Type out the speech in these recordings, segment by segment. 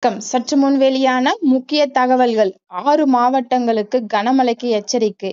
சற்று முன் வெளியான முக்கிய தகவல்கள் 6 மாவட்டங்களுக்கு கனமழைக்கு எச்சரிக்கை.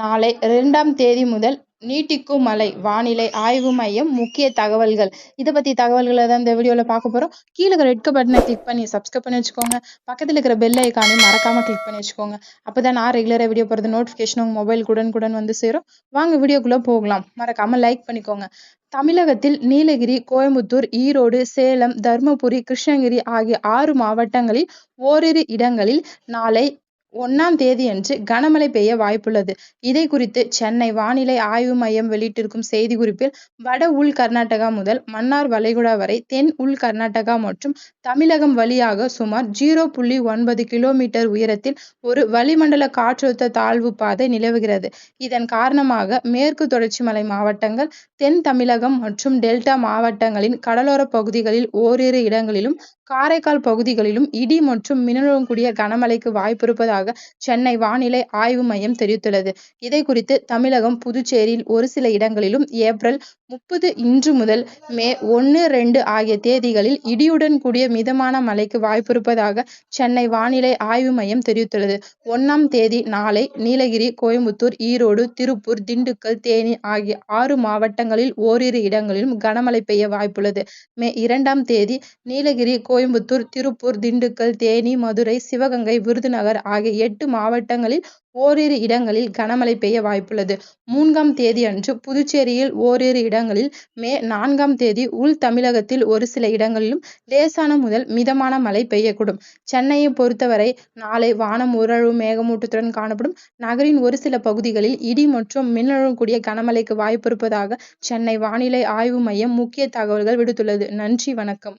நாளை 2ஆம் தேதி முதல் நீட்டிக்கும் மழை. வானிலை ஆய்வு மையம் முக்கிய தகவல்கள். இதை பத்தி தகவல்களை தான் இந்த வீடியோல பார்க்க போறோம். கீழே இருக்கிற ரெட் பட்டனை கிளிக் பண்ணி சப்ஸ்கிரைப் பண்ணி வச்சுக்கோங்க. பக்கத்தில் இருக்கிற பெல் ஐக்கானையும் மறக்காம கிளிக் பண்ணி வச்சுக்கோங்க. அப்பதான் நான் ரெகுலரா வீடியோ போறது நோட்டிபிகேஷன் உங்க மொபைலுக்கு உடனுக்குடன் வந்து சேரும். வாங்க வீடியோக்குள்ள போகலாம். மறக்காம லைக் பண்ணிக்கோங்க. தமிழகத்தில் நீலகிரி, கோயம்புத்தூர், ஈரோடு, சேலம், தர்மபுரி, கிருஷ்ணகிரி ஆகிய 6 மாவட்டங்களில் ஓரிரு இடங்களில் நாளை 1ஆம் தேதியன்று கனமழை பெய்ய வாய்ப்புள்ளது. இதை குறித்து சென்னை வானிலை ஆய்வு மையம் வெளியிட்டிருக்கும் செய்திக்குறிப்பில், வட உள் கர்நாடகா முதல் மன்னார் வளைகுடா வரை தென் உள் கர்நாடகா மற்றும் தமிழகம் வழியாக சுமார் 0.9 கிலோமீட்டர் உயரத்தில் ஒரு வளிமண்டல காற்றழுத்த தாழ்வு பாதை நிலவுகிறது. இதன் காரணமாக மேற்கு தொடர்ச்சி மலை மாவட்டங்கள், தென் தமிழகம் மற்றும் டெல்டா மாவட்டங்களின் கடலோர பகுதிகளில் ஓரிரு இடங்களிலும், காரைக்கால் பகுதிகளிலும் இடி மற்றும் மின்னலுடன் கூடிய கனமழைக்கு வாய்ப்பிருப்பதாக சென்னை வானிலை ஆய்வு மையம் தெரிவித்துள்ளது. இதை குறித்து தமிழகம், புதுச்சேரியில் ஒரு சில இடங்களிலும் ஏப்ரல் 30 இன்று முதல் மே 1, 2 ஆகிய தேதிகளில் இடியுடன் கூடிய மிதமான மழைக்கு வாய்ப்பிருப்பதாக சென்னை வானிலை ஆய்வு மையம் தெரிவித்துள்ளது. 1ஆம் தேதி நாளை நீலகிரி, கோயம்புத்தூர், ஈரோடு, திருப்பூர், திண்டுக்கல், தேனி ஆகிய 6 மாவட்டங்களில் ஓரிரு இடங்களிலும் கனமழை பெய்ய வாய்ப்புள்ளது. மே 2ஆம் தேதி நீலகிரி, கோயம்புத்தூர், திருப்பூர், திண்டுக்கல், தேனி, மதுரை, சிவகங்கை, விருதுநகர் ஆகிய 8 மாவட்டங்களில் ஓரிரு இடங்களில் கனமழை பெய்ய வாய்ப்புள்ளது. 3ஆம் தேதி அன்று புதுச்சேரியில் ஓரிரு இடங்களில், மே 4ஆம் தேதி உள் தமிழகத்தில் ஒரு சில இடங்களிலும் லேசான முதல் மிதமான மழை பெய்யக்கூடும். சென்னையை பொறுத்தவரை நாளை வானம் ஓரளவு மேகமூட்டத்துடன் காணப்படும். நகரின் ஒரு சில பகுதிகளில் இடி மற்றும் மின்னலுடன் கூடிய கனமழைக்கு வாய்ப்பிருப்பதாக சென்னை வானிலை ஆய்வு மையம் முக்கிய தகவல்கள் விடுத்துள்ளது. நன்றி, வணக்கம்.